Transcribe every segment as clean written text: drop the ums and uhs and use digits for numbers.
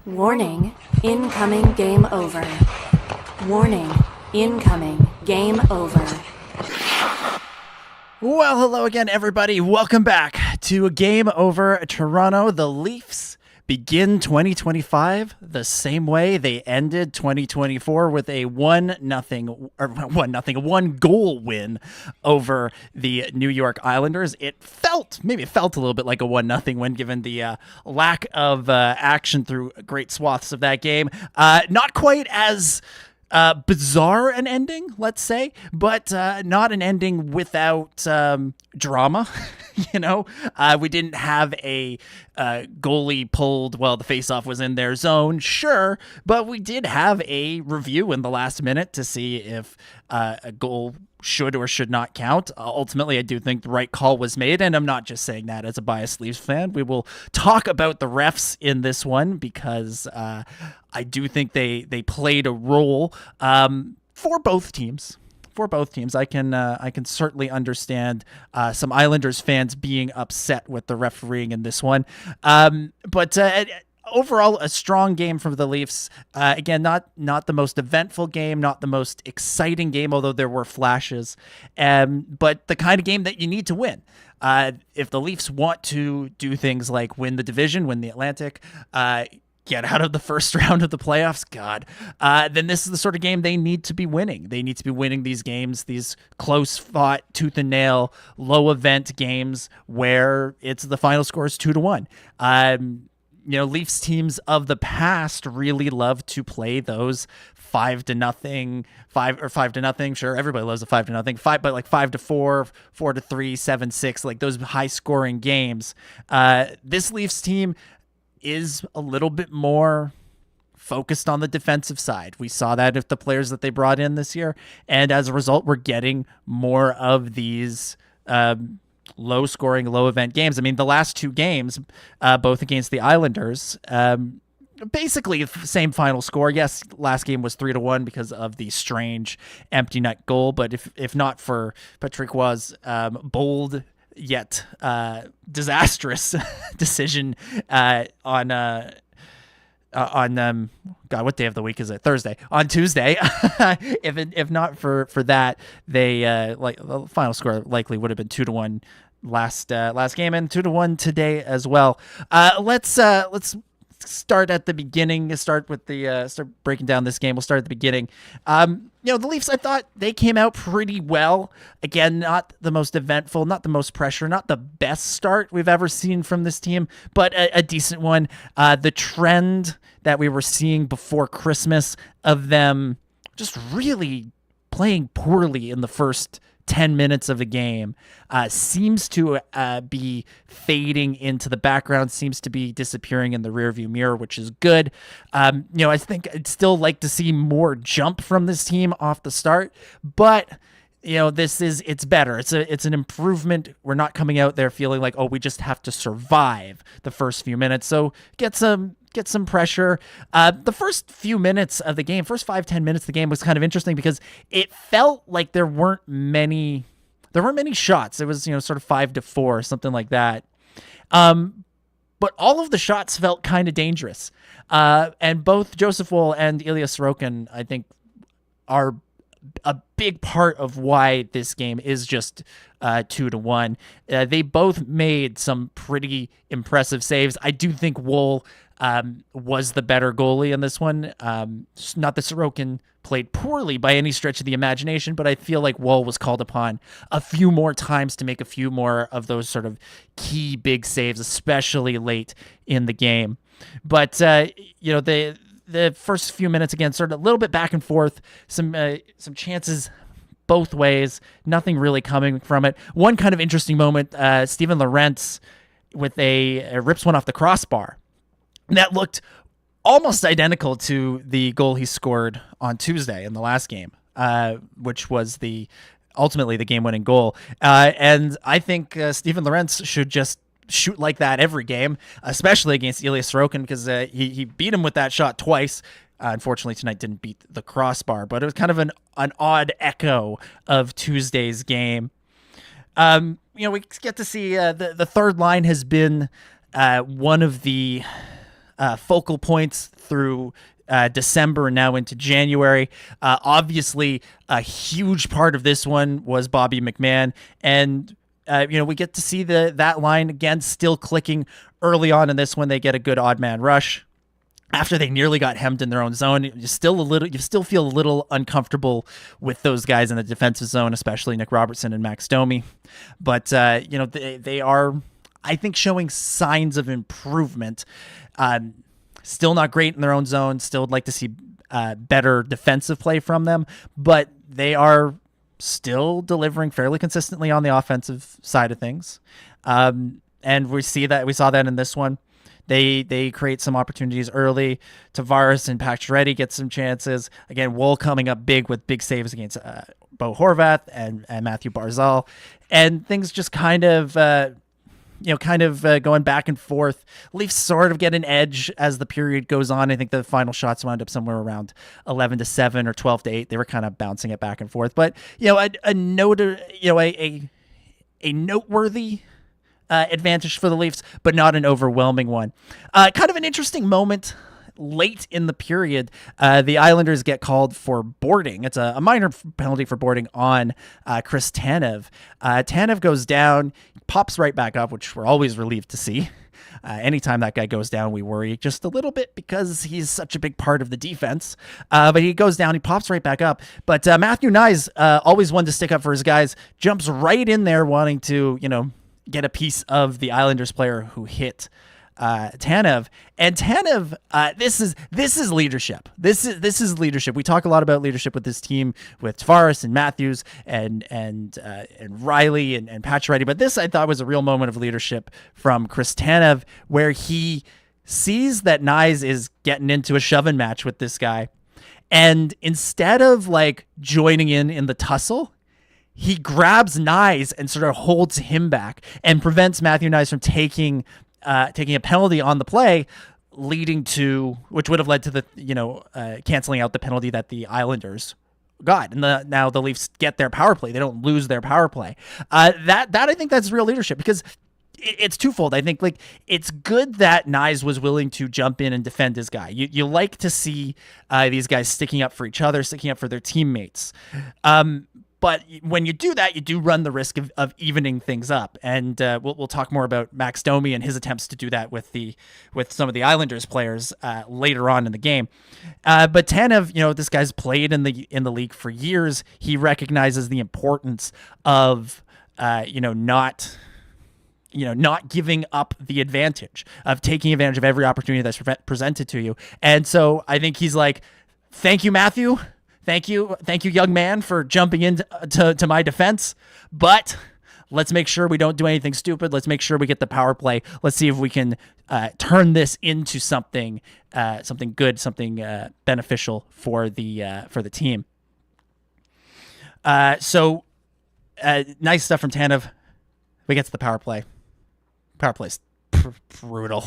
Warning, incoming game over. Warning, incoming game over. Well, hello again, everybody. Welcome back to Game Over Toronto. The Leafs begin 2025 the same way they ended 2024 with a 1-goal win over the New York Islanders. It felt a little bit like a 1-0 win given the lack of action through great swaths of that game. Not quite as bizarre an ending, let's say, but not an ending without drama. We didn't have a goalie pulled while the faceoff was in their zone, sure, but we did have a review in the last minute to see if a goal should or should not count. Ultimately, I do think the right call was made, and I'm not just saying that as a biased Leafs fan. We will talk about the refs in this one because I do think they played a role for both teams. I can certainly understand some Islanders fans being upset with the refereeing in this one. But overall, a strong game from the Leafs. Again, not the most eventful game, not the most exciting game, although there were flashes. But the kind of game that you need to win. If the Leafs want to do things like win the division, win the Atlantic, get out of the first round of the playoffs, then this is the sort of game they need to be winning. They need to be winning these games, these close-fought, tooth-and-nail, low-event games where it's the final score is 2-1. Leafs teams of the past really love to play those 5-0, 5-0. Sure, everybody loves a 5-0, but like 5-4, 4-3, 7-6, like those high-scoring games. This Leafs team is a little bit more focused on the defensive side. We saw that with the players that they brought in this year, and as a result, we're getting more of these low-scoring, low-event games. I mean, the last two games, both against the Islanders, basically the same final score. Yes, last game was 3-1 because of the strange empty net goal, but if not for Patrick was bold yet disastrous decision on God, what day of the week is it? Thursday. On Tuesday. if not for that, they like the final score likely would have been 2-1 last game, and 2-1 today as well. Let's start at the beginning. Start breaking down this game. We'll start at the beginning. The Leafs, I thought they came out pretty well. Again, not the most eventful, not the most pressure, not the best start we've ever seen from this team, but a decent one. The trend that we were seeing before Christmas of them just really playing poorly in the first 10 minutes of the game seems to be fading into the background, seems to be disappearing in the rearview mirror, which is good. I think I'd still like to see more jump from this team off the start, but it's better. It's an improvement. We're not coming out there feeling like, we just have to survive the first few minutes. So get some pressure. The first few minutes of the game, first 5-10 minutes of the game was kind of interesting because it felt like there weren't many shots. It was, sort of 5-4, something like that. But all of the shots felt kind of dangerous. And both Joseph Woll and Ilya Sorokin, I think, are a big part of why this game is just 2-1. They both made some pretty impressive saves. I do think Woll was the better goalie in this one. Not that Sorokin played poorly by any stretch of the imagination, but I feel like Woll was called upon a few more times to make a few more of those sort of key big saves, especially late in the game. But the first few minutes, again, sort of a little bit back and forth, some chances both ways, nothing really coming from it. One kind of interesting moment, Steven Lorentz with a rips one off the crossbar. That looked almost identical to the goal he scored on Tuesday in the last game, which was ultimately the game-winning goal. And I think Steven Lorentz should just shoot like that every game, especially against Ilya Sorokin, because he beat him with that shot twice. Unfortunately, tonight didn't beat the crossbar, but it was kind of an odd echo of Tuesday's game. We get to see the third line has been one of the focal points through December and now into January. Obviously, a huge part of this one was Bobby McMahon, and we get to see that line again still clicking early on in this one. They get a good odd man rush. After they nearly got hemmed in their own zone, you still feel a little uncomfortable with those guys in the defensive zone, especially Nick Robertson and Max Domi. But they are, I think, showing signs of improvement. Still not great in their own zone. Still would like to see better defensive play from them, but they are still delivering fairly consistently on the offensive side of things. And we saw that in this one. They create some opportunities early. Tavares and Pacioretty get some chances. Again, Wool coming up big with big saves against Bo Horvath and Matthew Barzal. And things just kind of going back and forth. Leafs sort of get an edge as the period goes on. I think the final shots wound up somewhere around 11-7 or 12-8. They were kind of bouncing it back and forth. But, a noteworthy advantage for the Leafs, but not an overwhelming one. Kind of an interesting moment late in the period. The Islanders get called for boarding. It's a minor penalty for boarding on Chris Tanev. Tanev goes down, pops right back up, which we're always relieved to see. Anytime that guy goes down, we worry just a little bit because he's such a big part of the defense. But he goes down, he pops right back up. But Matthew Nyes, always one to stick up for his guys, jumps right in there wanting to, get a piece of the Islanders player who hit Tanev. And Tanev, this is leadership. This is leadership. We talk a lot about leadership with this team, with Tavares and Matthews and Riley and Pacioretty. But this I thought was a real moment of leadership from Chris Tanev, where he sees that Nyes is getting into a shoving match with this guy, and instead of joining in the tussle, he grabs Nyes and sort of holds him back and prevents Matthew Nyes from taking a penalty on the play, which would have led to the canceling out the penalty that the Islanders got. And now the Leafs get their power play. They don't lose their power play. That I think that's real leadership, because it's twofold. I think it's good that Nyes was willing to jump in and defend his guy. You like to see these guys sticking up for each other, sticking up for their teammates. But when you do that, you do run the risk of evening things up. And we'll talk more about Max Domi and his attempts to do that with some of the Islanders players later on in the game. But Tanev, this guy's played in the league for years. He recognizes the importance of not giving up the advantage, of taking advantage of every opportunity that's presented to you. And so I think he's like, thank you, Matthew. Thank you, young man, for jumping into my defense. But let's make sure we don't do anything stupid. Let's make sure we get the power play. Let's see if we can turn this into something good, something beneficial for the team. So nice stuff from Tanev. We get to the power play. Power play's brutal.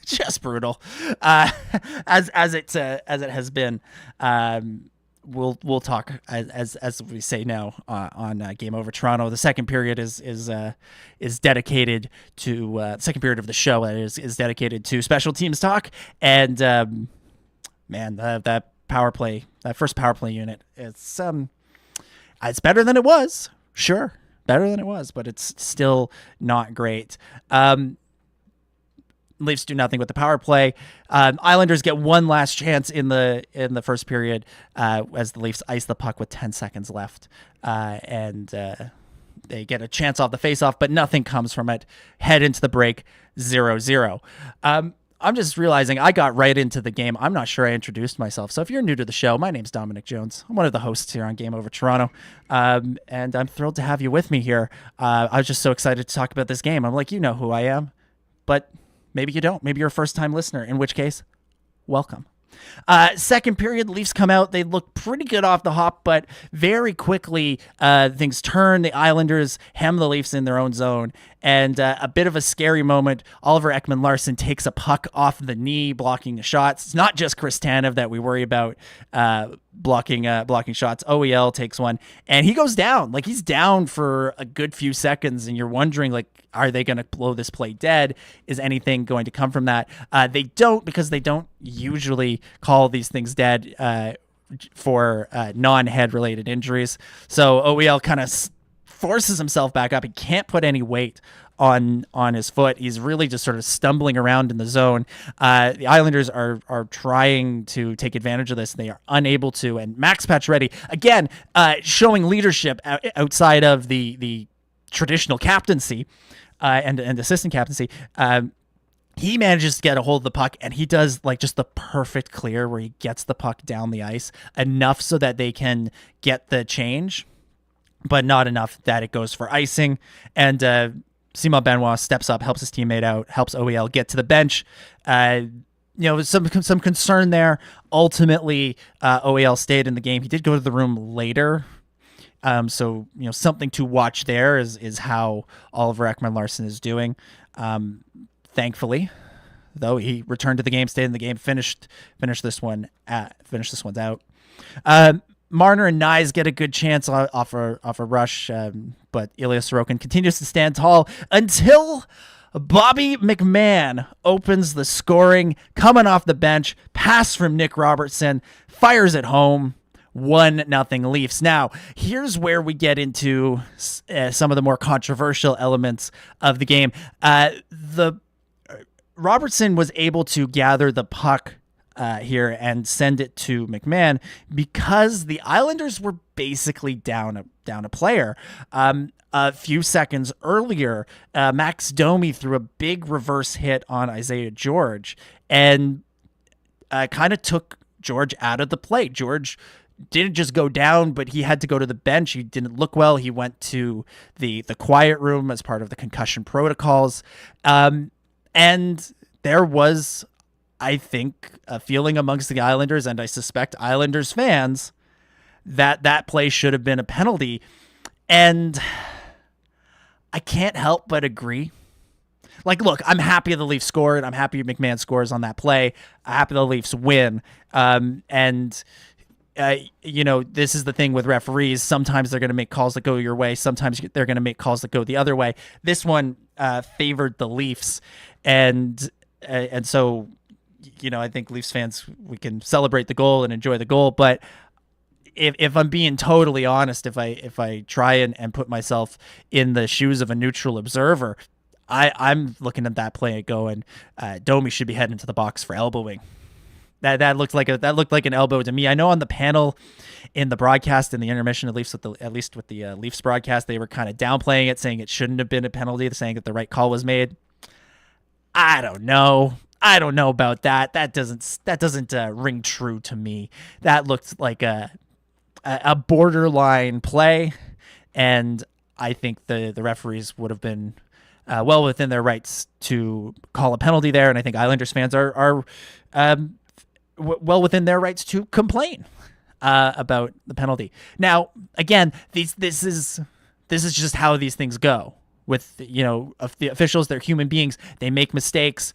Just brutal. As it has been. We'll talk as we say now on Game Over Toronto. The second period is dedicated to second period of the show is dedicated to special teams talk, and that power play, that first power play unit, it's better than it was, sure, better than it was, but it's still not great. Leafs do nothing with the power play. Islanders get one last chance in the first period as the Leafs ice the puck with 10 seconds left, and they get a chance off the faceoff, but nothing comes from it. Head into the break, 0-0. I'm just realizing I got right into the game. I'm not sure I introduced myself. So if you're new to the show, my name's Dominic Jones. I'm one of the hosts here on Game Over Toronto, and I'm thrilled to have you with me here. I was just so excited to talk about this game. I'm like, you know who I am, but maybe you don't. Maybe you're a first-time listener, in which case, welcome. Second period, Leafs come out. They look pretty good off the hop, but very quickly things turn. The Islanders hem the Leafs in their own zone, and a bit of a scary moment. Oliver Ekman-Larsson takes a puck off the knee, blocking the shots. It's not just Chris Tanev that we worry about blocking shots. OEL takes one and he goes down. Like, he's down for a good few seconds, and you're wondering, like, are they going to blow this play dead? Is anything going to come from that? They don't, because they don't usually call these things dead for non-head related injuries. So OEL kind of forces himself back up. He can't put any weight on his foot. He's really just sort of stumbling around in the zone. The Islanders are trying to take advantage of this. They are unable to. And Max Pacioretty, again, showing leadership outside of the traditional captaincy and assistant captaincy. He manages to get a hold of the puck, and he does like just the perfect clear where he gets the puck down the ice enough so that they can get the change, but not enough that it goes for icing. And Simon Benoit steps up, helps his teammate out, helps OEL get to the bench. Some concern there. Ultimately, OEL stayed in the game. He did go to the room later. So something to watch there is how Oliver Ekman-Larsson is doing. Thankfully, though, he returned to the game, stayed in the game, finished this one out. Marner and Nyes get a good chance off a rush, but Ilya Sorokin continues to stand tall until Bobby McMahon opens the scoring, coming off the bench, pass from Nick Robertson, fires it home. 1-0 Leafs. Now, here's where we get into some of the more controversial elements of the game. Robertson was able to gather the puck here and send it to McMahon because the Islanders were basically down a player. A few seconds earlier, Max Domi threw a big reverse hit on Isaiah George and kind of took George out of the play. George didn't just go down, but he had to go to the bench. He didn't look well. He went to the quiet room as part of the concussion protocols. And there was, I think, a feeling amongst the Islanders, and I suspect Islanders fans, that play should have been a penalty. And I can't help but agree. Like, look, I'm happy the Leafs scored. I'm happy McMahon scores on that play. I'm happy the Leafs win. This is the thing with referees. Sometimes they're going to make calls that go your way. Sometimes they're going to make calls that go the other way. This one favored the Leafs. And so, I think Leafs fans, we can celebrate the goal and enjoy the goal. But if I'm being totally honest, if I try and put myself in the shoes of a neutral observer, I'm looking at that play and going, Domi should be heading to the box for elbowing. That looked like an elbow to me. I know on the panel in the broadcast in the intermission, at least with the Leafs broadcast, they were kind of downplaying it, saying it shouldn't have been a penalty, saying that the right call was made. I don't know about that. That doesn't ring true to me. That looked like a borderline play, and I think the referees would have been well within their rights to call a penalty there, and I think Islanders fans are well within their rights to complain about the penalty. Now, again, this is just how these things go. With the officials, they're human beings. They make mistakes.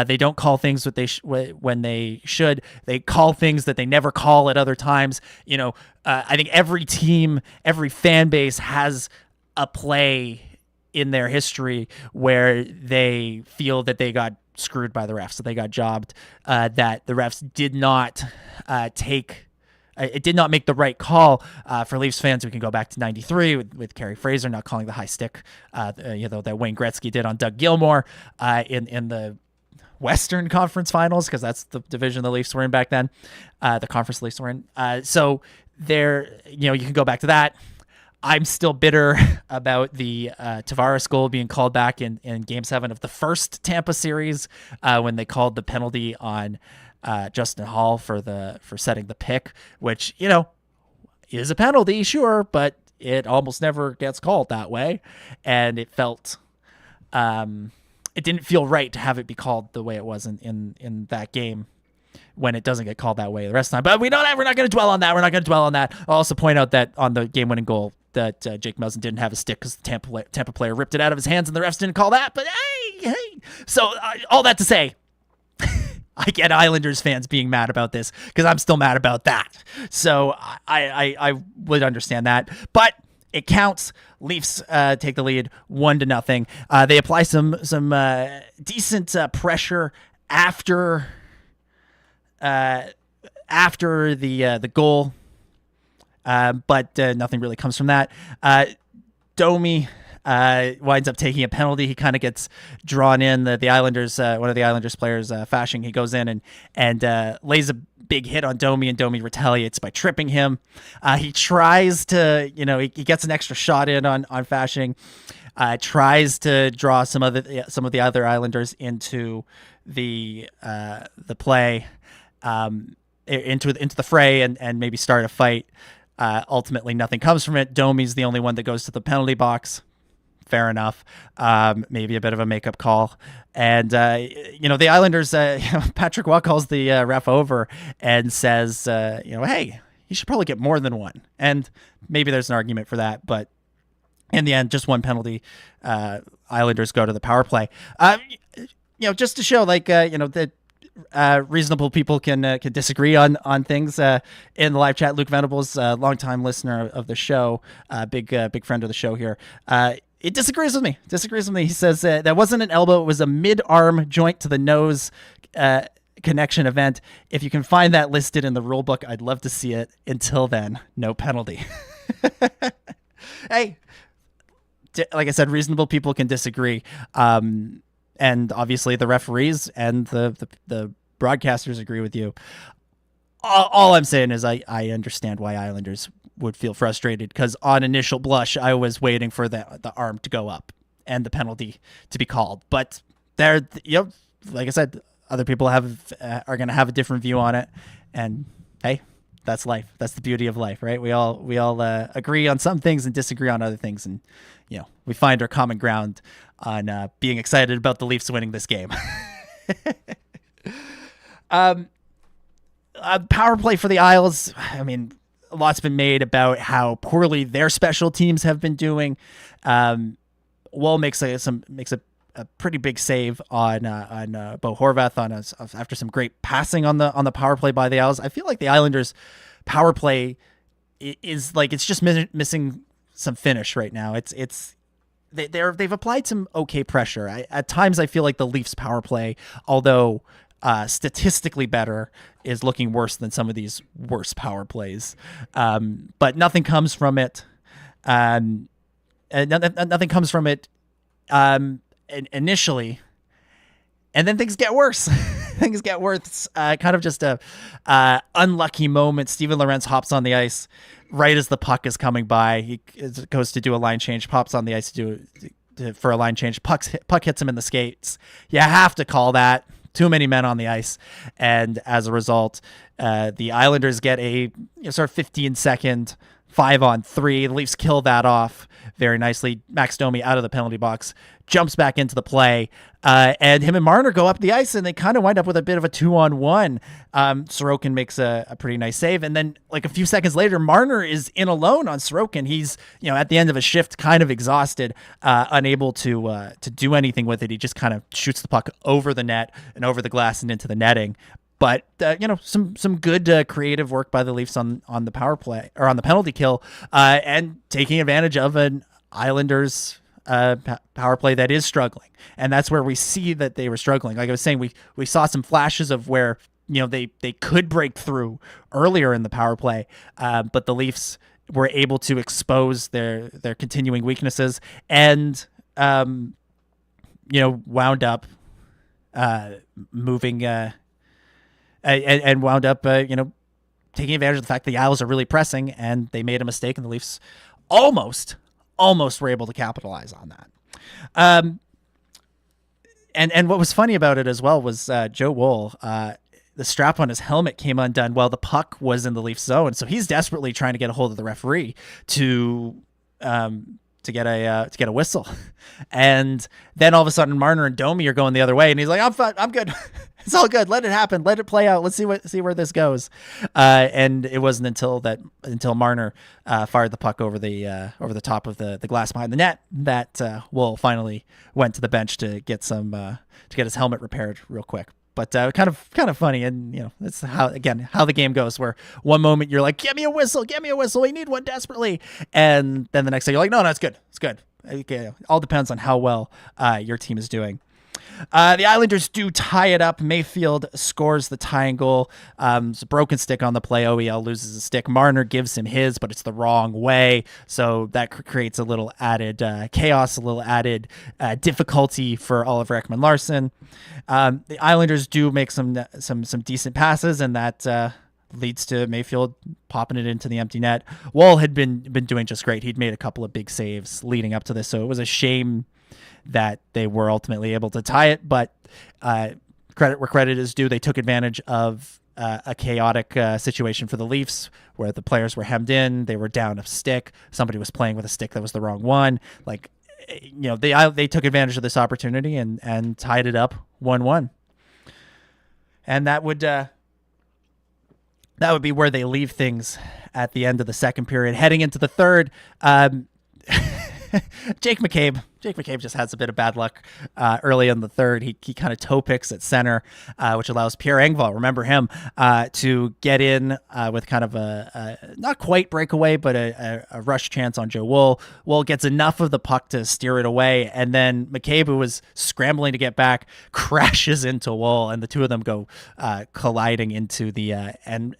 They don't call things when they should. They call things that they never call at other times. I think every team, every fan base has a play in their history where they feel that they got screwed by the refs, that they got jobbed, that the refs did not it did not make the right call. For Leafs fans, we can go back to 93 with Kerry Fraser not calling the high stick, that Wayne Gretzky did on Doug Gilmour in the Western Conference Finals, because that's the division the Leafs were in back then, the conference the Leafs were in. So there, you can go back to that. I'm still bitter about the Tavares goal being called back in Game 7 of the first Tampa series when they called the penalty on Justin Hall for setting the pick, which, is a penalty, sure, but it almost never gets called that way. And it felt, it didn't feel right to have it be called the way it was in that game when it doesn't get called that way the rest of the time. But we're not going to dwell on that. We're not going to dwell on that. I'll also point out that on the game-winning goal, that Jake Muzzin didn't have a stick because the Tampa player ripped it out of his hands and the refs didn't call that. But hey. So all that to say, I get Islanders fans being mad about this because I'm still mad about that. So I would understand that, but it counts. Leafs take the lead 1-0. They apply some decent pressure after the goal, but nothing really comes from that. Domi winds up taking a penalty. He kind of gets drawn in. The Islanders, one of the Islanders players, Fashing, he goes in and lays a big hit on Domi, and Domi retaliates by tripping him. He tries to, he gets an extra shot in on Fashing. Tries to draw some of the other Islanders into the play, into the fray, and maybe start a fight. Ultimately, nothing comes from it. Domi's the only one that goes to the penalty box. Fair enough. Maybe a bit of a makeup call. And, the Islanders, Patrick Waugh calls the ref over and says, hey, he should probably get more than one. And maybe there's an argument for that. But in the end, just one penalty. Islanders go to the power play. Just to show, that reasonable people can disagree on things. In the live chat, Luke Venables, longtime listener of the show, big friend of the show here. It disagrees with me. He says that wasn't an elbow. It was a mid-arm joint to the nose connection event. If you can find that listed in the rule book, I'd love to see it. Until then, no penalty. Hey, like I said, reasonable people can disagree. And obviously the referees and the broadcasters agree with you. All I'm saying is I understand why Islanders would feel frustrated, because on initial blush, I was waiting for the arm to go up and the penalty to be called. But like I said, other people are going to have a different view on it. And hey, that's life. That's the beauty of life, right? We all agree on some things and disagree on other things. And, we find our common ground on being excited about the Leafs winning this game. Power play for the Isles. I mean, a lot's been made about how poorly their special teams have been doing. Woll makes a pretty big save on Bo Horvath after some great passing on the power play by the Isles. I feel like the Islanders' power play is it's just missing some finish right now. They've applied some okay pressure. At times I feel like the Leafs' power play, although statistically better, is looking worse than some of these worse power plays. But nothing comes from it. And nothing comes from it initially, and then things get worse. Things get worse. Kind of just a unlucky moment. Steven Lorentz hops on the ice right as the puck is coming by. He goes to do a line change, pops on the ice for a line change. Puck hits him in the skates. You have to call that. Too many men on the ice, and as a result, the Islanders get a sort of 15-second 5-on-3. The Leafs kill that off very nicely. Max Domi out of the penalty box, jumps back into the play, and him and Marner go up the ice, and they kind of wind up with a bit of a 2-on-1. Sorokin makes a pretty nice save, and then a few seconds later, Marner is in alone on Sorokin. He's at the end of a shift, kind of exhausted, unable to do anything with it. He just kind of shoots the puck over the net and over the glass and into the netting. But some good creative work by the Leafs on the power play, or on the penalty kill, and taking advantage of an Islanders power play that is struggling. And that's where we see that they were struggling. Like I was saying, we saw some flashes of where they could break through earlier in the power play, but the Leafs were able to expose their continuing weaknesses and wound up moving. And wound up, taking advantage of the fact the Isles are really pressing, and they made a mistake, and the Leafs almost were able to capitalize on that. And what was funny about it as well was Joe Woll, the strap on his helmet came undone while the puck was in the Leafs zone, so he's desperately trying to get a hold of the referee to get a whistle. And then all of a sudden Marner and Domi are going the other way, and he's like, I'm fine, I'm good. It's all good. Let it happen. Let it play out. Let's see where this goes. And it wasn't until Marner fired the puck over the top of the glass behind the net that Woll finally went to the bench to get his helmet repaired real quick. But kind of funny, and that's how the game goes. Where one moment you're like, "Get me a whistle! We need one desperately," and then the next day you're like, "No, it's good. It's good." Okay, all depends on how well your team is doing. The Islanders do tie it up. Mayfield scores the tying goal. It's a broken stick on the play. OEL loses a stick. Marner gives him his, but it's the wrong way. So that creates a little added chaos, a little added difficulty for Oliver Ekman-Larsson. The Islanders do make some decent passes, and that leads to Mayfield popping it into the empty net. Wall had been doing just great. He'd made a couple of big saves leading up to this, so it was a shame that they were ultimately able to tie it. But credit where credit is due. They took advantage of a chaotic situation for the Leafs where the players were hemmed in. They were down a stick. Somebody was playing with a stick that was the wrong one. They took advantage of this opportunity and tied it up 1-1. And that would be where they leave things at the end of the second period. Heading into the third, Jake McCabe just has a bit of bad luck early in the third. He kind of toe picks at center, which allows Pierre Engvall, remember him, to get in with kind of a not quite breakaway, but a rush chance on Joe Woll. Woll gets enough of the puck to steer it away, and then McCabe, who was scrambling to get back, crashes into Woll, and the two of them go colliding into the end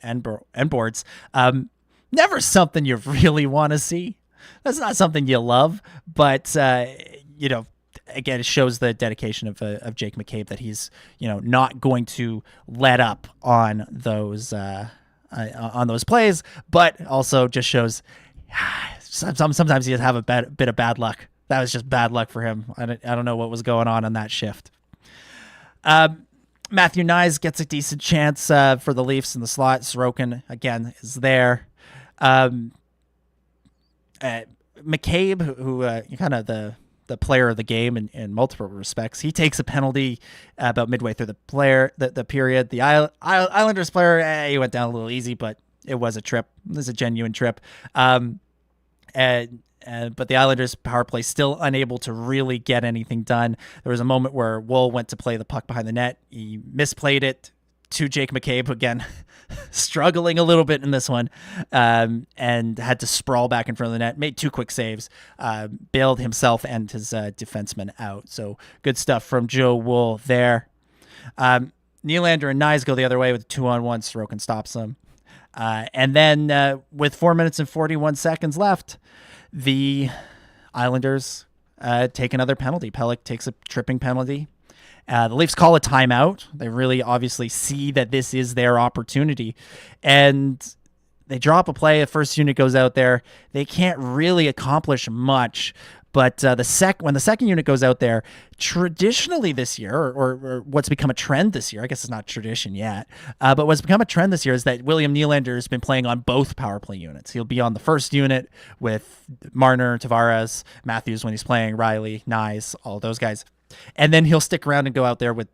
boards. Never something you really want to see. That's not something you love, but again, it shows the dedication of Jake McCabe that he's not going to let up on those plays, but also just shows sometimes he have a bit of bad luck. That was just bad luck for him. I don't know what was going on that shift. Matthew Nyes gets a decent chance for the Leafs in the slot. Sorokin again is there. McCabe, who kind of the player of the game in multiple respects, he takes a penalty about midway through the period. The Islanders player, he went down a little easy, but it was a trip. It was a genuine trip. But the Islanders power play still unable to really get anything done. There was a moment where Woll went to play the puck behind the net. He misplayed it to Jake McCabe, again, struggling a little bit in this one, and had to sprawl back in front of the net, made two quick saves, bailed himself and his defenseman out. So good stuff from Joe Woll there. Nylander and Nyes go the other way with a 2-on-1. Sorokin stops them. And then with 4 minutes and 41 seconds left, the Islanders take another penalty. Pelech takes a tripping penalty. The Leafs call a timeout. They really obviously see that this is their opportunity, and they drop a play. The first unit goes out there. They can't really accomplish much, but when the second unit goes out there, traditionally this year, or what's become a trend this year, I guess it's not tradition yet, but what's become a trend this year is that William Nylander has been playing on both power play units. He'll be on the first unit with Marner, Tavares, Matthews when he's playing, Riley, Nyes, all those guys. And then he'll stick around and go out there with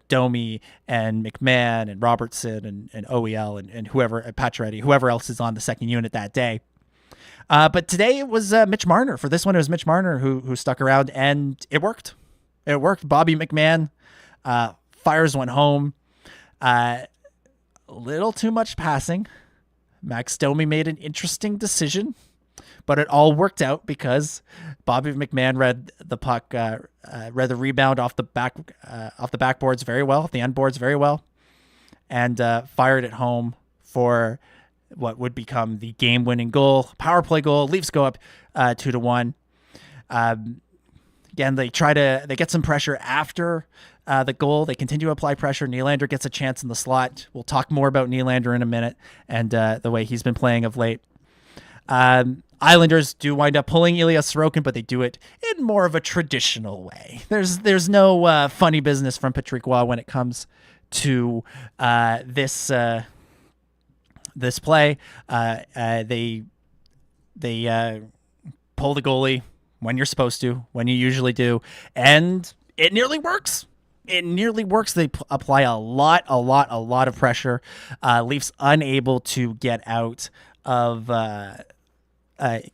Domi and McMahon and Robertson and OEL and whoever, Pacioretty, whoever else is on the second unit that day. But today it was Mitch Marner. For this one, it was Mitch Marner who stuck around, and it worked. It worked. Bobby McMahon fires one home. A little too much passing. Max Domi made an interesting decision, but it all worked out because Bobby McMahon read the puck, read the rebound off the backboards very well, off the end boards very well, and fired it home for what would become the game-winning goal, power play goal. Leafs go up 2-1. Again, they get some pressure after the goal. They continue to apply pressure. Nylander gets a chance in the slot. We'll talk more about Nylander in a minute and the way he's been playing of late. Islanders do wind up pulling Ilya Sorokin, but they do it in more of a traditional way. There's no funny business from Patrick Roy when it comes to this play. They pull the goalie when you're supposed to, when you usually do, and it nearly works. They apply a lot of pressure. Leafs unable to get out of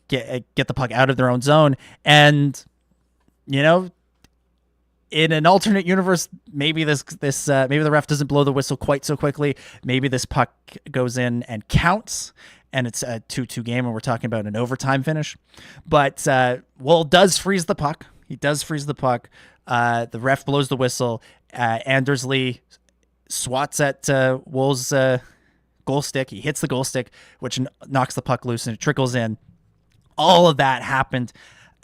get the puck out of their own zone, and in an alternate universe, maybe maybe the ref doesn't blow the whistle quite so quickly. Maybe this puck goes in and counts, and it's a 2-2 game, and we're talking about an overtime finish. But Wool does freeze the puck. He does freeze the puck. The ref blows the whistle. Anders Lee swats at Wool's goal stick. He hits the goal stick, which knocks the puck loose, and it trickles in. All of that happened.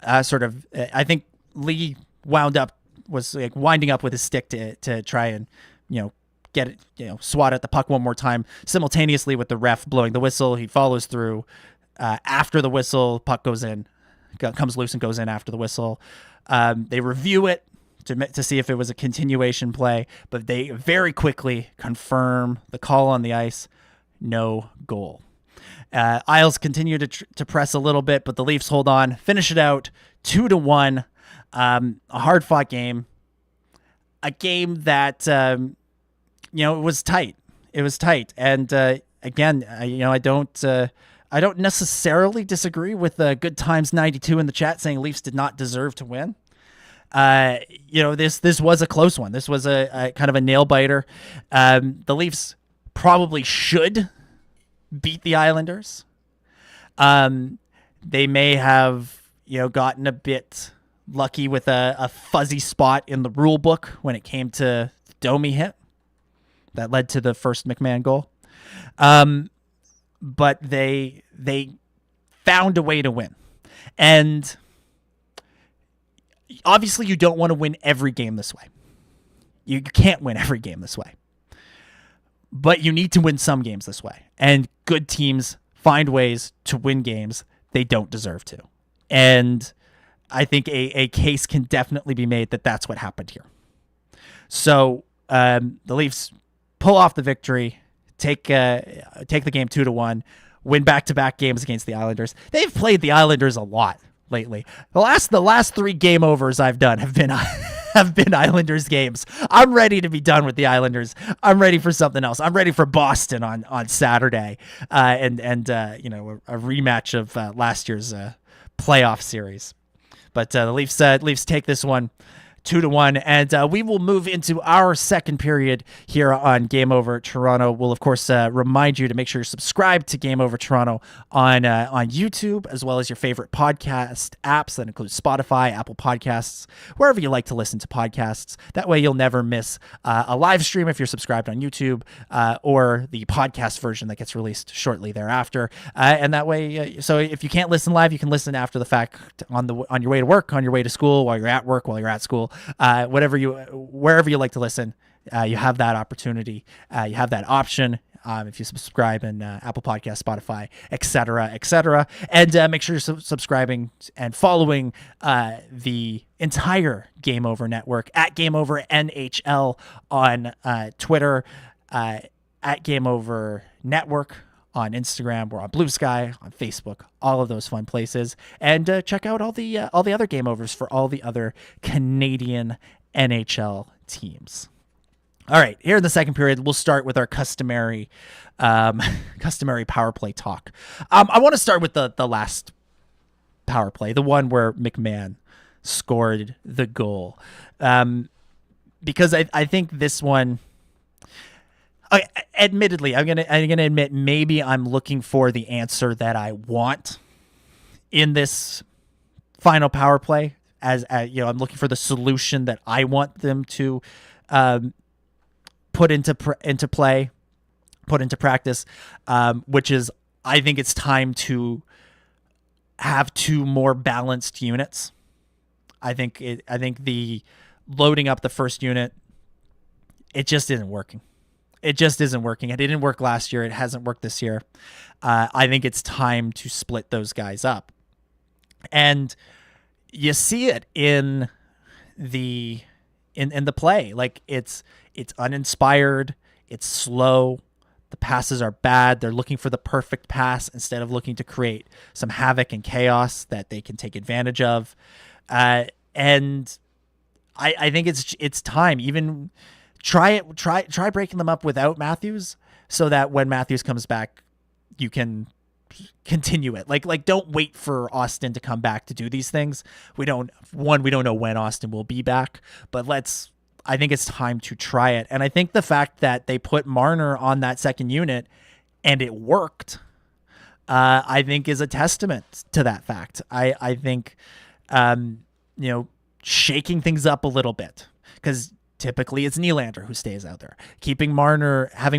I think Lee was like winding up with his stick to try and, get it, swat at the puck one more time simultaneously with the ref blowing the whistle. He follows through after the whistle. Puck goes in, comes loose and goes in after the whistle. They review it to see if it was a continuation play, but they very quickly confirm the call on the ice. No goal. Isles continue to press a little bit, but the Leafs hold on, finish it out 2-1. A hard fought game, a game that, it was tight. It was tight. And, again, I don't necessarily disagree with Good Times 92 in the chat saying Leafs did not deserve to win. This was a close one. This was a kind of a nail biter. The Leafs probably should beat the Islanders. They may have, gotten a bit lucky with a fuzzy spot in the rule book when it came to the Domi hit that led to the first McMahon goal. But they found a way to win. And obviously you don't want to win every game this way. You can't win every game this way. But you need to win some games this way. And good teams find ways to win games they don't deserve to. And I think a case can definitely be made that that's what happened here. So the Leafs pull off the victory, take the game 2-1, win back-to-back games against the Islanders. They've played the Islanders a lot lately. The last 3 game overs I've done have been Islanders games. I'm ready to be done with the Islanders. I'm ready for something else. I'm ready for Boston on Saturday, and a rematch of last year's playoff series. But the Leafs take this one 2-1, and we will move into our second period here on Game Over Toronto. We'll of course remind you to make sure you're subscribed to Game Over Toronto on YouTube, as well as your favorite podcast apps. That includes Spotify, Apple Podcasts, wherever you like to listen to podcasts. That way you'll never miss a live stream if you're subscribed on YouTube, or the podcast version that gets released shortly thereafter. And that way, so if you can't listen live, you can listen after the fact on your way to work, on your way to school, while you're at work, while you're at school. Wherever you like to listen, you have that opportunity. You have that option if you subscribe in Apple Podcasts, Spotify, etc. And make sure you're subscribing and following the entire Game Over network at Game Over NHL on Twitter, at Game Over Network on Instagram. We're on Bluesky, on Facebook, all of those fun places. And check out all the other Game Overs for all the other Canadian NHL teams. All right, here in the second period, we'll start with our customary power play talk. I want to start with the last power play, the one where McMahon scored the goal, because I think this one. Admittedly, I'm gonna admit maybe I'm looking for the answer that I want in this final power play. As I'm looking for the solution that I want them to put into practice, which is I think it's time to have 2 more balanced units. I think the loading up the first unit, it just isn't working. It just isn't working. It didn't work last year. It hasn't worked this year. I think it's time to split those guys up. And you see it in the play. Like it's uninspired. It's slow. The passes are bad. They're looking for the perfect pass instead of looking to create some havoc and chaos that they can take advantage of. And I think it's time. Even try breaking them up without Matthews, so that when Matthews comes back, you can continue it. Like don't wait for Austin to come back to do these things. We don't know when Austin will be back, but I think it's time to try it. And I think the fact that they put Marner on that second unit and it worked, I think is a testament to that fact. I think, shaking things up a little bit, because typically it's Nylander who stays out there. Having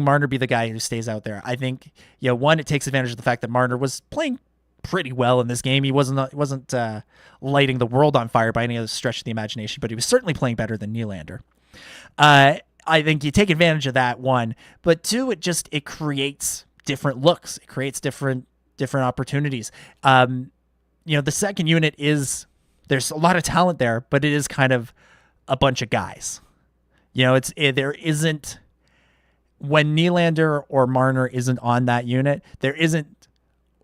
Marner be the guy who stays out there. I think, one, it takes advantage of the fact that Marner was playing pretty well in this game. He wasn't lighting the world on fire by any other stretch of the imagination, but he was certainly playing better than Nylander. I think you take advantage of that, one, but two, it creates different looks. It creates different opportunities. The second unit there's a lot of talent there, but it is kind of a bunch of guys. There isn't, when Nylander or Marner isn't on that unit, there isn't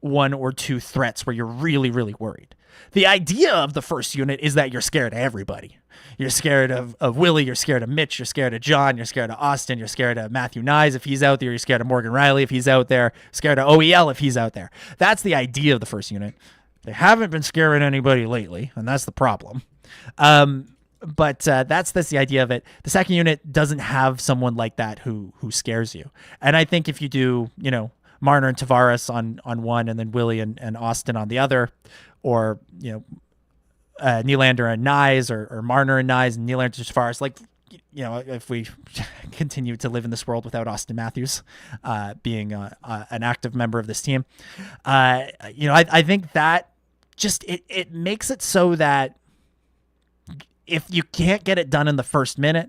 one or two threats where you're really, really worried. The idea of the first unit is that you're scared of everybody. You're scared of Willie, you're scared of Mitch, you're scared of John, you're scared of Austin, you're scared of Matthew Nyes if he's out there, you're scared of Morgan Riley if he's out there, scared of OEL if he's out there. That's the idea of the first unit. They haven't been scaring anybody lately, and that's the problem. But that's the idea of it. The second unit doesn't have someone like that who scares you. And I think if you do, Marner and Tavares on one, and then Willie and Austin on the other, or Nylander and Nyes, or Marner and Nyes and Nylander and Tavares, if we continue to live in this world without Austin Matthews being an active member of this team, I think that just it makes it so that if you can't get it done in the first minute,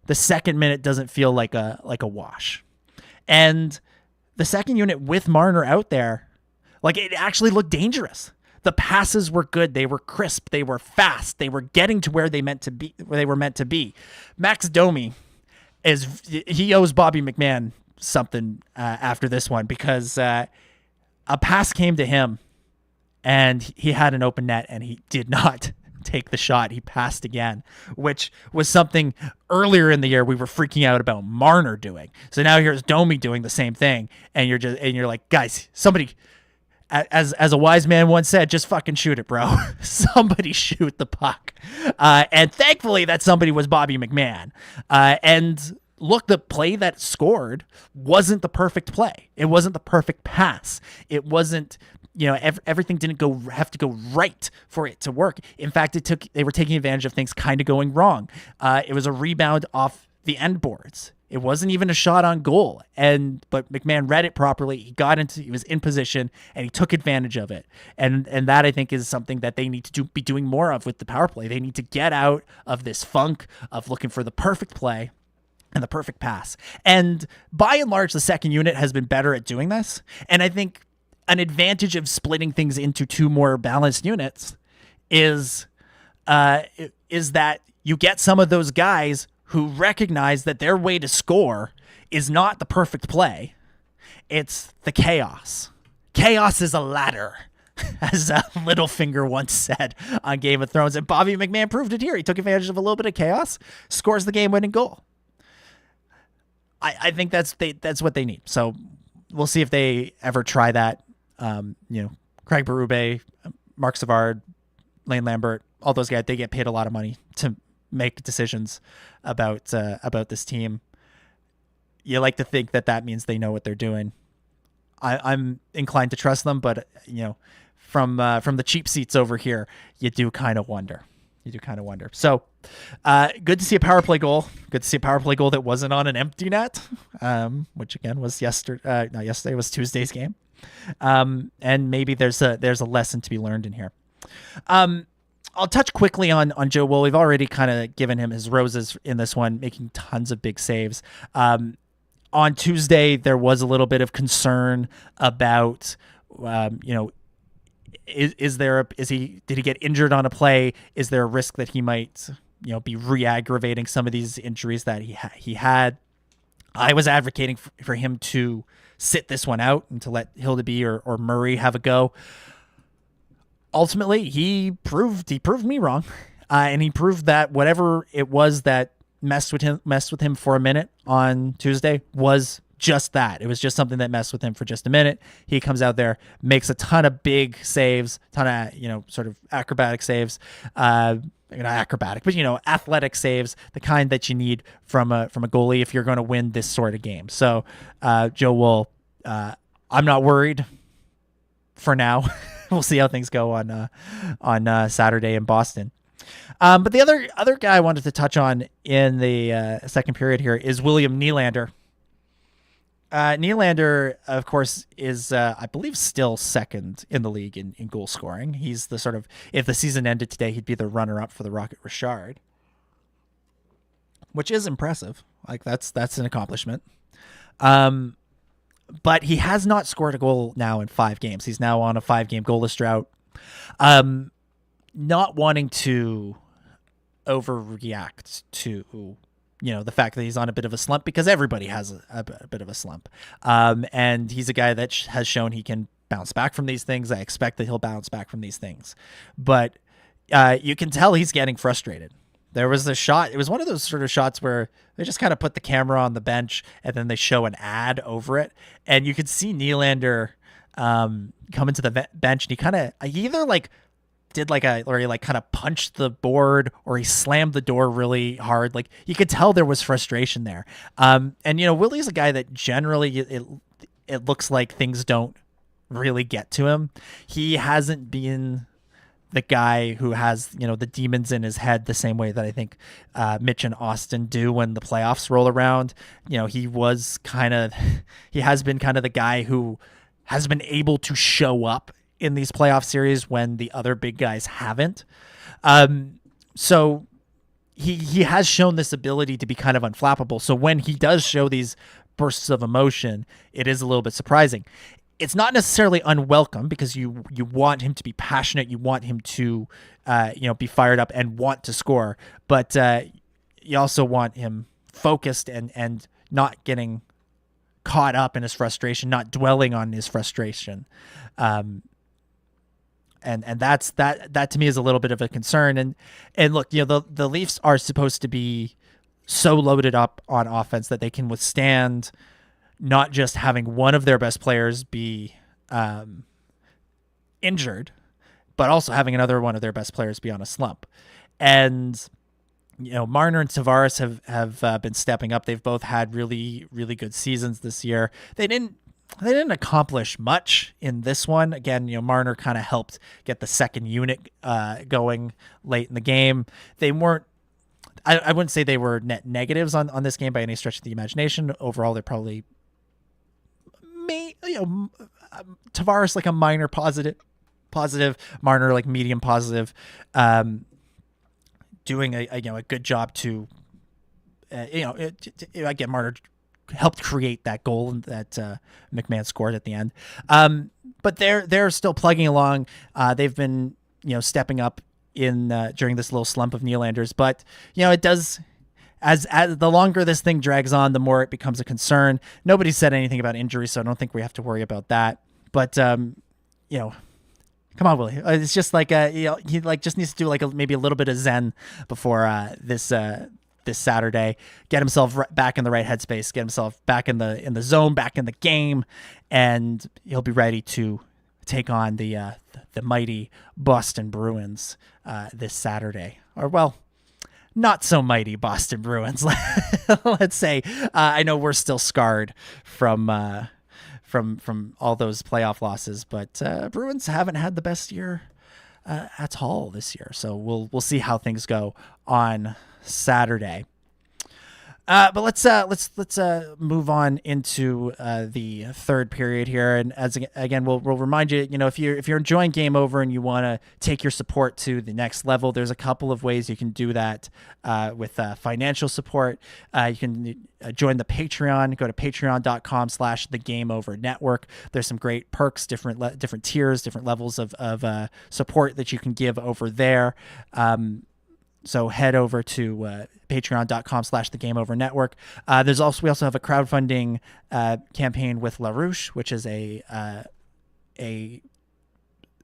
the second minute doesn't feel like a wash. And the second unit with Marner out there, it actually looked dangerous. The passes were good. They were crisp. They were fast. They were getting to where they were meant to be. Max Domi he owes Bobby McMahon something after this one, because a pass came to him and he had an open net and he did not take the shot. He passed again, which was something earlier in the year we were freaking out about Marner doing. So now here's Domi doing the same thing, and you're like, guys, somebody, as a wise man once said, just fucking shoot it, bro. Somebody shoot the puck. And thankfully that somebody was Bobby McMahon. And look, the play that scored wasn't the perfect play. It wasn't the perfect pass. It wasn't, everything didn't have to go right for it to work. In fact, they were taking advantage of things kind of going wrong. It was a rebound off the end boards. It wasn't even a shot on goal. But McMahon read it properly. He was in position and he took advantage of it. And that, I think, is something that they need to be doing more of with the power play. They need to get out of this funk of looking for the perfect play and the perfect pass. And by and large, the second unit has been better at doing this. And I think an advantage of splitting things into two more balanced units is that you get some of those guys who recognize that their way to score is not the perfect play. It's the chaos. Chaos is a ladder, as Littlefinger once said on Game of Thrones. And Bobby McMahon proved it here. He took advantage of a little bit of chaos, scores the game-winning goal. I think that's what they need. So we'll see if they ever try that. Craig Berube, Mark Savard, Lane Lambert, all those guys, they get paid a lot of money to make decisions about this team. You like to think that means they know what they're doing. I'm inclined to trust them, but from the cheap seats over here, you do kind of wonder. So good to see a power play goal. Good to see a power play goal that wasn't on an empty net, which again was not yesterday, was Tuesday's game. And maybe there's a lesson to be learned in here. I'll touch quickly on Joe Woll. We've already kind of given him his roses in this one, making tons of big saves. On Tuesday, there was a little bit of concern about, did he get injured on a play? Is there a risk that he might, be re-aggravating some of these injuries that he had? I was advocating for him to sit this one out and to let Hildeby or Murray have a go. Ultimately, he proved me wrong, and he proved that whatever it was that messed with him for a minute on Tuesday was just that. It was just something that messed with him for just a minute. He comes out there, makes a ton of big saves, ton of, sort of acrobatic saves, not acrobatic, but, athletic saves, the kind that you need from a goalie if you're going to win this sort of game. So Joe Wool, I'm not worried for now. We'll see how things go on Saturday in Boston. But the other guy I wanted to touch on in the second period here is William Nylander. Nylander, of course, is, I believe, still second in the league in goal scoring. He's the sort of, if the season ended today, he'd be the runner-up for the Rocket Richard, which is impressive. Like, that's an accomplishment. But he has not scored a goal now in 5 games. He's now on a 5-game goalless drought. Not wanting to overreact to the fact that he's on a bit of a slump, because everybody has a bit of a slump. And he's a guy that has shown he can bounce back from these things. I expect that he'll bounce back from these things. But you can tell he's getting frustrated. There was a shot. It was one of those sort of shots where they just kind of put the camera on the bench and then they show an ad over it. And you could see Nylander come into the bench, and he either did or he kind of punched the board, or he slammed the door really hard. Like, you could tell there was frustration there. And Willie's a guy that generally it looks like things don't really get to him. He hasn't been the guy who has, the demons in his head the same way that I think Mitch and Austin do when the playoffs roll around. He has been kind of the guy who has been able to show up in these playoff series when the other big guys haven't. So he has shown this ability to be kind of unflappable. So when he does show these bursts of emotion, it is a little bit surprising. It's not necessarily unwelcome, because you want him to be passionate. You want him to, be fired up and want to score, but you also want him focused and not getting caught up in his frustration, not dwelling on his frustration. And that to me is a little bit of a concern. And look, the Leafs are supposed to be so loaded up on offense that they can withstand not just having one of their best players be injured, but also having another one of their best players be on a slump. And Marner and Tavares have been stepping up. They've both had really, really good seasons this year. They didn't accomplish much in this one. Again, Marner kind of helped get the second unit going late in the game. They weren't, I wouldn't say they were net negatives on this game by any stretch of the imagination. Overall, they're probably Tavares like a minor positive, Marner like medium positive, doing a good job to, again, Marner helped create that goal that McMahon scored at the end. But they're still plugging along. They've been stepping up in during this little slump of Nylander's, but it does. As the longer this thing drags on, the more it becomes a concern. Nobody said anything about injury, so I don't think we have to worry about that. But come on, Willie. It's just like he just needs to do maybe a little bit of zen before this Saturday. Get himself back in the right headspace. Get himself back in the zone, back in the game, and he'll be ready to take on the mighty Boston Bruins this Saturday. Or well, not so mighty Boston Bruins, let's say. I know we're still scarred from all those playoff losses, but Bruins haven't had the best year at all this year. So we'll see how things go on Saturday. But let's move on into the third period here, and again we'll remind you, if you're enjoying Game Over and you want to take your support to the next level, there's a couple of ways you can do that with financial support. You can join the Patreon. Go to patreon.com/thegameovernetwork. There's some great perks, different tiers, different levels of support that you can give over there. So head over to patreon.com/thegameovernetwork. We also have a crowdfunding campaign with LaRouche, which is a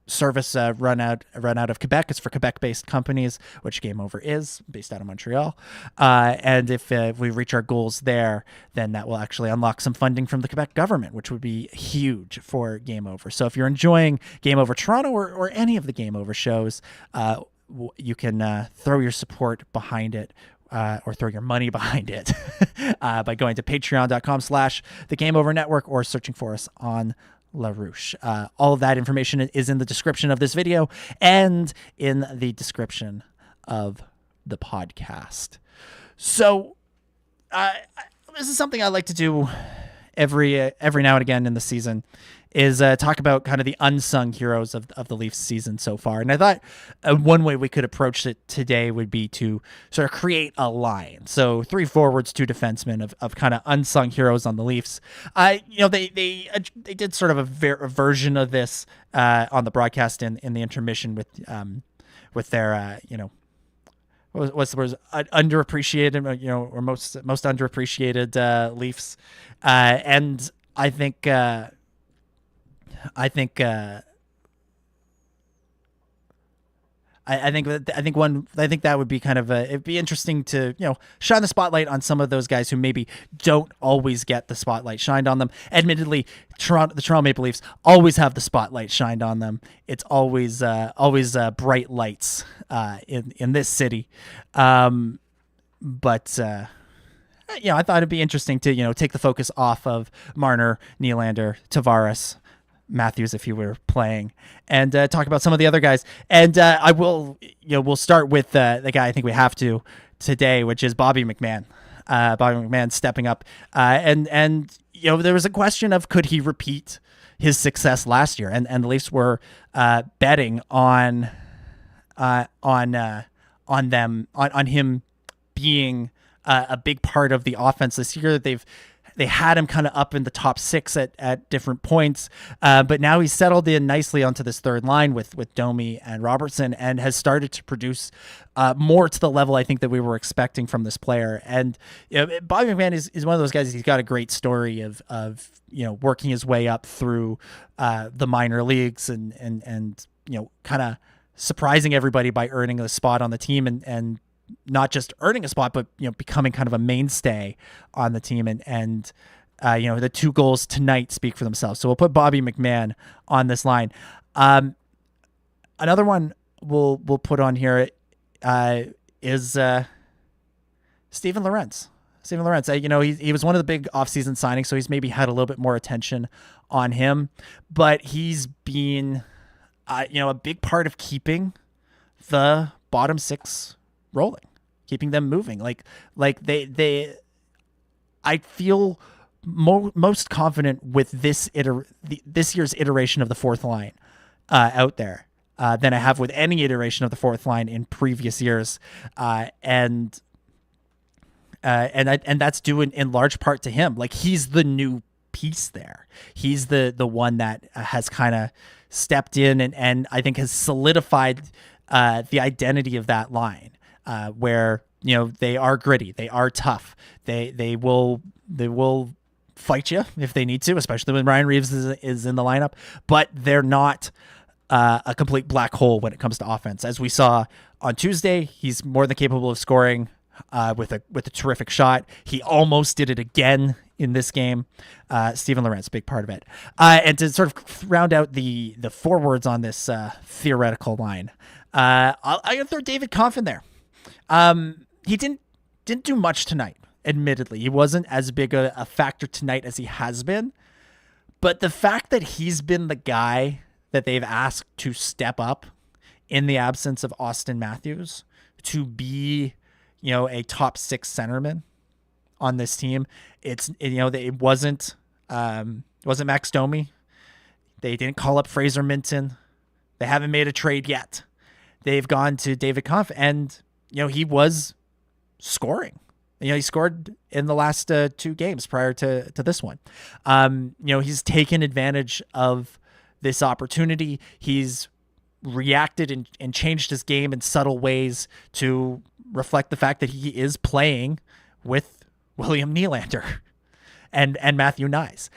service run out of Quebec. It's for Quebec-based companies, which Game Over is, based out of Montreal. And if we reach our goals there, then that will actually unlock some funding from the Quebec government, which would be huge for Game Over. So if you're enjoying Game Over Toronto or any of the Game Over shows, you can throw your support behind it. Or throw your money behind it by going to patreon.com/the Game Over Network or searching for us on LaRouche. All of that information is in the description of this video and in the description of the podcast. So this is something I like to do every now and again in the season, is talk about kind of the unsung heroes of the Leafs season so far. And I thought one way we could approach it today would be to sort of create a line. So 3 forwards, 2 defensemen of kind of unsung heroes on the Leafs. They did sort of a version of this on the broadcast in the intermission with their what's the word, underappreciated, or most underappreciated Leafs. And I think that would be kind of it'd be interesting to shine the spotlight on some of those guys who maybe don't always get the spotlight shined on them. Admittedly, the Toronto Maple Leafs always have the spotlight shined on them. It's always bright lights in this city, but. I thought it'd be interesting to take the focus off of Marner, Nylander, Tavares, Matthews if you were playing, and talk about some of the other guys. And we'll start with the guy I think we have to today, which is Bobby McMann. Bobby McMann stepping up, and there was a question of could he repeat his success last year, and the Leafs were betting on him being a big part of the offense this year. They had him kind of up in the top 6 at different points, but now he's settled in nicely onto this third line with Domi and Robertson, and has started to produce more to the level I think that we were expecting from this player. And Bobby McMann is one of those guys. He's got a great story of working his way up through the minor leagues and kind of surprising everybody by earning a spot on the team and not just earning a spot, but becoming kind of a mainstay on the team. And the 2 goals tonight speak for themselves. So we'll put Bobby McMann on this line. Another one we'll put on here is Steven Lorentz. Steven Lorentz, he was one of the big offseason signings, so he's maybe had a little bit more attention on him, but he's been a big part of keeping the bottom 6 rolling, keeping them moving. Like I feel most confident with this year's iteration of the fourth line out there than I have with any iteration of the fourth line in previous years, and that's due in large part to him. Like, he's the new piece there. He's the one that has kind of stepped in and I think has solidified the identity of that line. Where they are gritty, they are tough, they will fight you if they need to, especially when Ryan Reeves is in the lineup. But they're not a complete black hole when it comes to offense. As we saw on Tuesday, he's more than capable of scoring with a terrific shot. He almost did it again in this game. Steven Lorentz, big part of it. And to sort of round out the forwards on this theoretical line, I'm gonna throw David Kampf in there. He didn't do much tonight. Admittedly, he wasn't as big a factor tonight as he has been, but the fact that he's been the guy that they've asked to step up in the absence of Austin Matthews to be, a top 6 centerman on this team. It wasn't Max Domi. They didn't call up Fraser Minton. They haven't made a trade yet. They've gone to David Kampf, and he was scoring. He scored in the last 2 games prior to this one. He's taken advantage of this opportunity. He's reacted and changed his game in subtle ways to reflect the fact that he is playing with William Nylander and Matthew Nyes.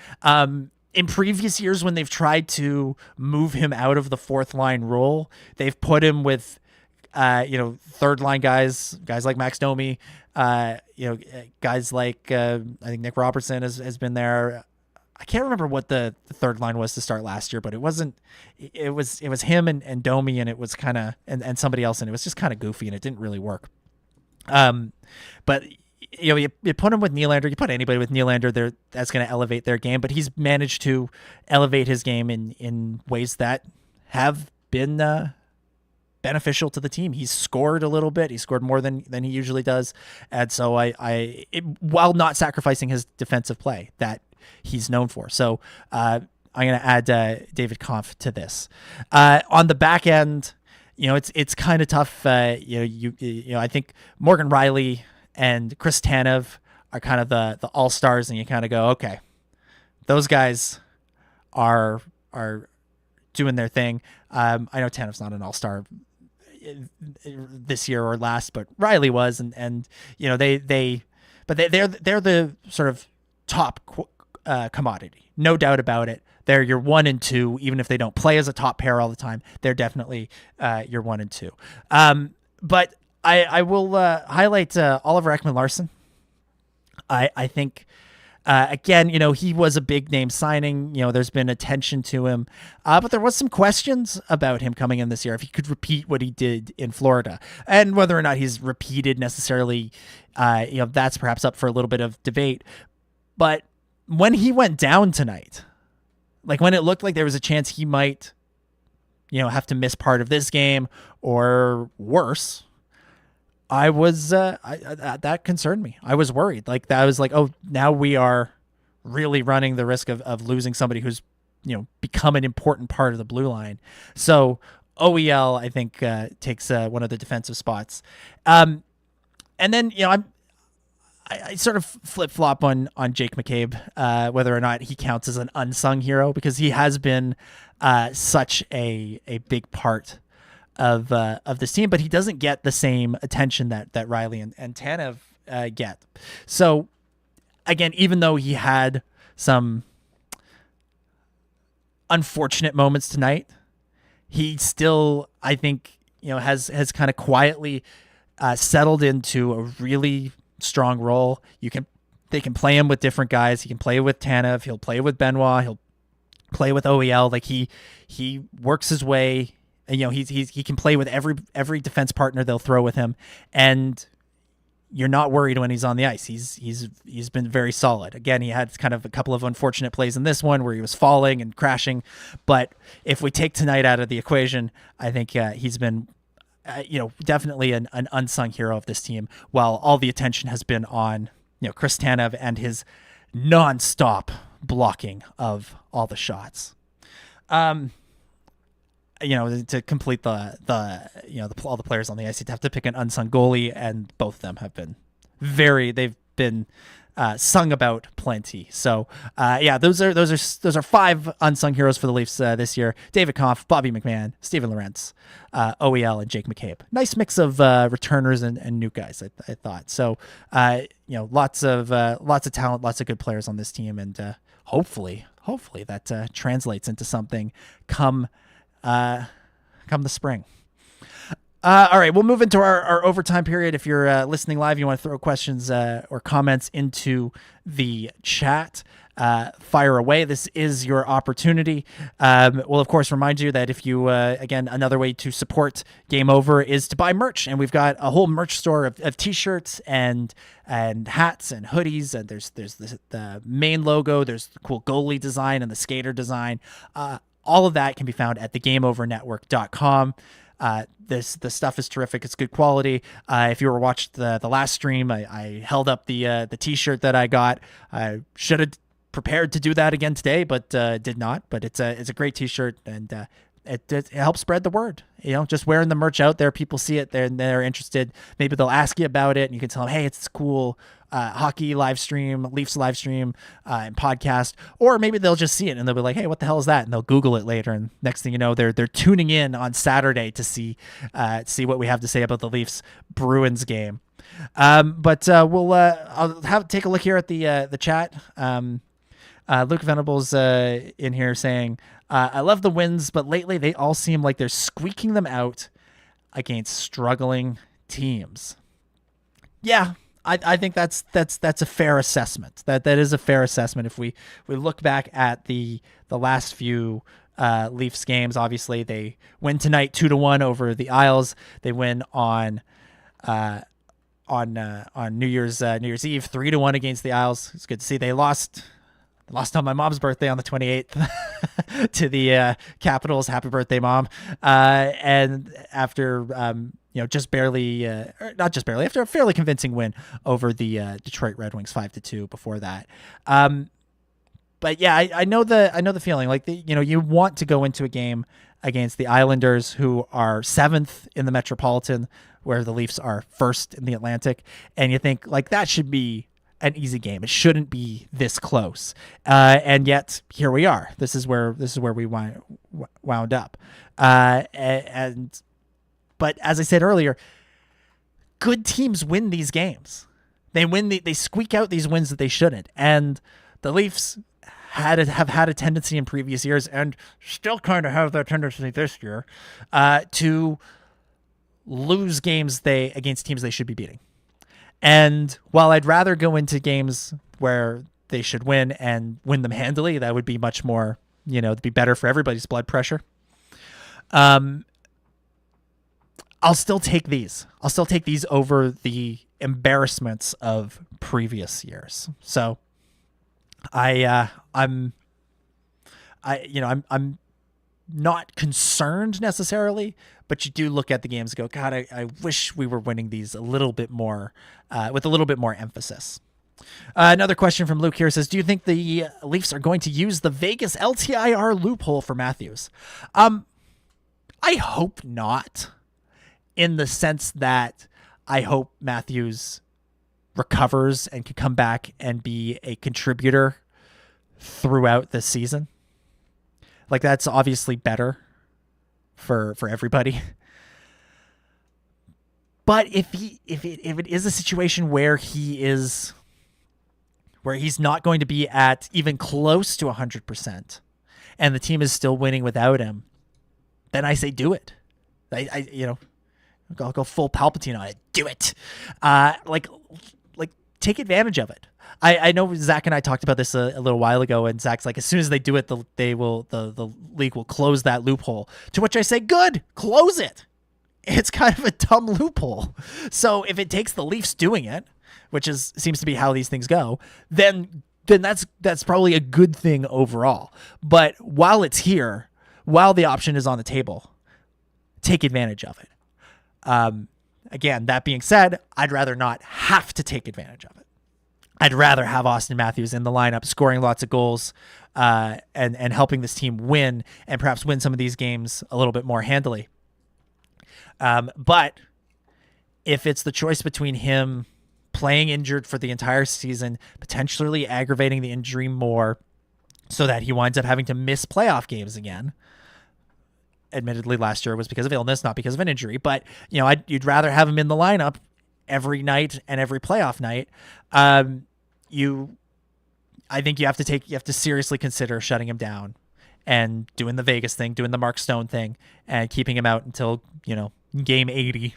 in previous years when they've tried to move him out of the fourth line role, they've put him with, third line guys like Max Domi, guys like I think Nick Robertson has been there. I can't remember what the third line was to start last year, but it was him and Domi, and it was kind of and somebody else, and it was just kind of goofy, and it didn't really work. But you put him with Nylander, you put anybody with Nylander, that's going to elevate their game. But he's managed to elevate his game in ways that have been beneficial to the team. He's scored a little bit. He scored more than he usually does, and so while not sacrificing his defensive play that he's known for. So I'm going to add David Kampf to this. On the back end, it's kind of tough. I think Morgan Rielly and Chris Tanev are kind of the all-stars, and you kind of go, okay, those guys are doing their thing. I know Tanev's not an all-star this year or last, but Rielly was, and they're the sort of top commodity, no doubt about it. They're your 1 and 2, even if they don't play as a top pair all the time. They're definitely your 1 and 2. But I will highlight Oliver Ekman-Larsson. I think again, he was a big name signing. There's been attention to him, but there was some questions about him coming in this year if he could repeat what he did in Florida, and whether or not he's repeated necessarily. That's perhaps up for a little bit of debate. But when he went down tonight, like when it looked like there was a chance he might, have to miss part of this game or worse, I was that concerned me. I was worried. Like that was like, oh, now we are really running the risk of losing somebody who's become an important part of the blue line. So OEL, I think, takes one of the defensive spots. And then I sort of flip-flop on Jake McCabe, whether or not he counts as an unsung hero, because he has been such a big part of this team, but he doesn't get the same attention that Rielly and Tanev get. So again, even though he had some unfortunate moments tonight, he still, I think, has kind of quietly settled into a really strong role. They can play him with different guys. He can play with Tanev. He'll play with Benoit. He'll play with OEL. Like he works his way. He can play with every defense partner they'll throw with him, and you're not worried when he's on the ice. He's been very solid. Again, he had kind of a couple of unfortunate plays in this one where he was falling and crashing, but if we take tonight out of the equation, I think he's been definitely an unsung hero of this team, while all the attention has been on, Chris Tanev and his nonstop blocking of all the shots. To complete all the players on the ice, you'd have to pick an unsung goalie, and both of them have been they've been sung about plenty. So those are 5 unsung heroes for the Leafs this year: David Kampf, Bobby McMann, Steven Lorentz, OEL, and Jake McCabe. Nice mix of returners and new guys, I thought. So lots of talent, lots of good players on this team, and hopefully that translates into something come the spring. All right, we'll move into our overtime period. If you're listening live, you want to throw questions or comments into the chat, fire away. This is your opportunity. We'll, of course, remind you that if you, again, another way to support Game Over is to buy merch. And we've got a whole merch store of T-shirts and hats and hoodies. And there's the main logo. There's the cool goalie design and the skater design. All of that can be found at thegameovernetwork.com. The stuff is terrific. It's good quality. If you were watched the last stream, I held up the T-shirt that I got. I should have prepared to do that again today, but did not. But it's a great T-shirt, and it helps spread the word. Just wearing the merch out there, people see it, they're interested. Maybe they'll ask you about it, and you can tell them, hey, it's cool. Hockey live stream, Leafs live stream, and podcast, or maybe they'll just see it and they'll be like, hey, what the hell is that? And they'll Google it later, and next thing you know, they're tuning in on Saturday to see what we have to say about the Leafs Bruins game. But I'll take a look here at the chat. Luke Venables in here saying, I love the wins, but lately they all seem like they're squeaking them out against struggling teams. Yeah, I think that's a fair assessment. That is a fair assessment. If we look back at the last few Leafs games, obviously they win tonight 2-1 over the Isles. They win on New Year's Eve 3-1 against the Isles. It's good to see. They lost on my mom's birthday on the 28th to the Capitals. Happy birthday, Mom. And after just barely, not just barely, after a fairly convincing win over the Detroit Red Wings 5-2 before that. But yeah, I know the feeling. Like you want to go into a game against the Islanders, who are 7th in the Metropolitan, where the Leafs are 1st in the Atlantic, and you think like that should be an easy game. It shouldn't be this close, and yet here we are. This is where we wound up. But as I said earlier, good teams win these games. They squeak out these wins that they shouldn't, and the Leafs have had a tendency in previous years, and still kind of have that tendency this year, to lose games against teams they should be beating. And while I'd rather go into games where they should win and win them handily, that would be much more, it'd be better for everybody's blood pressure. I'll still take these. I'll still take these over the embarrassments of previous years. So I'm not concerned necessarily, but you do look at the games and go, God, I wish we were winning these a little bit more, with a little bit more emphasis. Another question from Luke here says, do you think the Leafs are going to use the Vegas LTIR loophole for Matthews? I hope not, in the sense that I hope Matthews recovers and can come back and be a contributor throughout the season. Like, that's obviously better for everybody. But if it is a situation where he's not going to be at even close to 100%, and the team is still winning without him, then I say do it. I'll go full Palpatine on it. Do it. Like take advantage of it. I know Zach and I talked about this a little while ago, and Zach's like, as soon as they do it, the league will close that loophole. To which I say, good, close it. It's kind of a dumb loophole. So if it takes the Leafs doing it, which seems to be how these things go, then that's probably a good thing overall. But while it's here, while the option is on the table, take advantage of it. Again, that being said, I'd rather not have to take advantage of it. I'd rather have Austin Matthews in the lineup, scoring lots of goals, and helping this team win, and perhaps win some of these games a little bit more handily. But if it's the choice between him playing injured for the entire season, potentially aggravating the injury more so that he winds up having to miss playoff games again. Admittedly, last year was because of illness, not because of an injury, but you'd rather have him in the lineup every night and every playoff night. I think you have to seriously consider shutting him down and doing the Vegas thing, doing the Mark Stone thing, and keeping him out until, game 80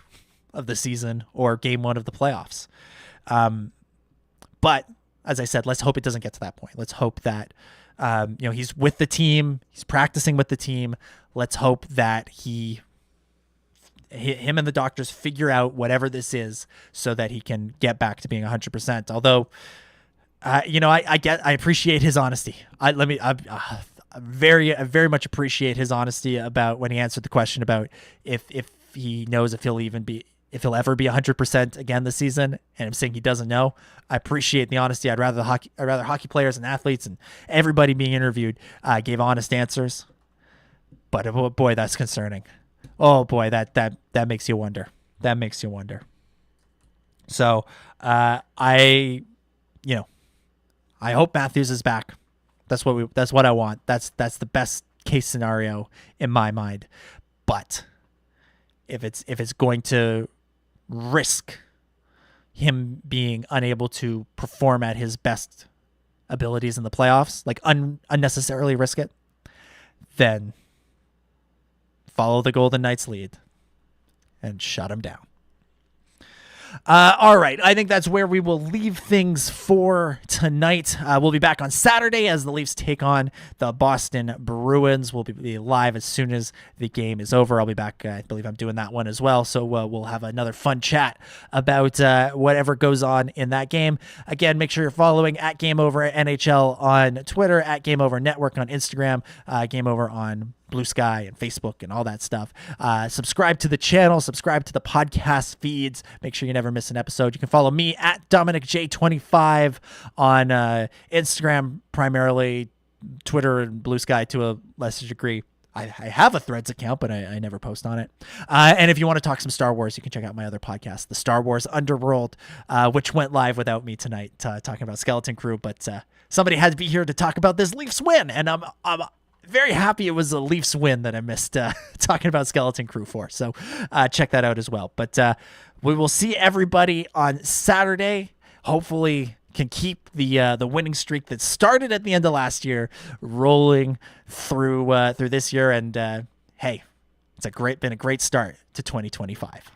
of the season or game 1 of the playoffs. But as I said, let's hope it doesn't get to that point. Let's hope that, he's with the team, he's practicing with the team. Let's hope that him and the doctors figure out whatever this is so that he can get back to being 100%. Although, I appreciate his honesty. I very much appreciate his honesty about when he answered the question about if he knows if he'll ever be 100% again this season, and I'm saying he doesn't know. I appreciate the honesty. I'd rather hockey players and athletes and everybody being interviewed gave honest answers. But oh boy, that's concerning. Oh boy, that makes you wonder. That makes you wonder. So I hope Matthews is back. That's what I want. That's the best case scenario in my mind. But if it's going to risk him being unable to perform at his best abilities in the playoffs, like unnecessarily risk it, then follow the Golden Knights lead and shut them down. All right, I think that's where we will leave things for tonight. We'll be back on Saturday as the Leafs take on the Boston Bruins. We'll be live as soon as the game is over. I'll be back. I believe I'm doing that one as well. So we'll have another fun chat about whatever goes on in that game. Again, make sure you're following at Game Over NHL on Twitter, at Game Over Network on Instagram, Game Over on Bluesky and Facebook and all that stuff. Subscribe to the channel, subscribe to the podcast feeds. Make sure you never miss an episode. You can follow me at Dominic J25 on Instagram, primarily Twitter and Bluesky to a lesser degree. I have a Threads account, but I never post on it. And if you want to talk some Star Wars, you can check out my other podcast, The Star Wars Underworld, which went live without me tonight, talking about Skeleton Crew. But somebody had to be here to talk about this Leafs win, and I'm very happy it was a Leafs win that I missed talking about Skeleton Crew for. So check that out as well. But we will see everybody on Saturday. Hopefully can keep the winning streak that started at the end of last year rolling through this year. And hey, it's been a great start to 2025.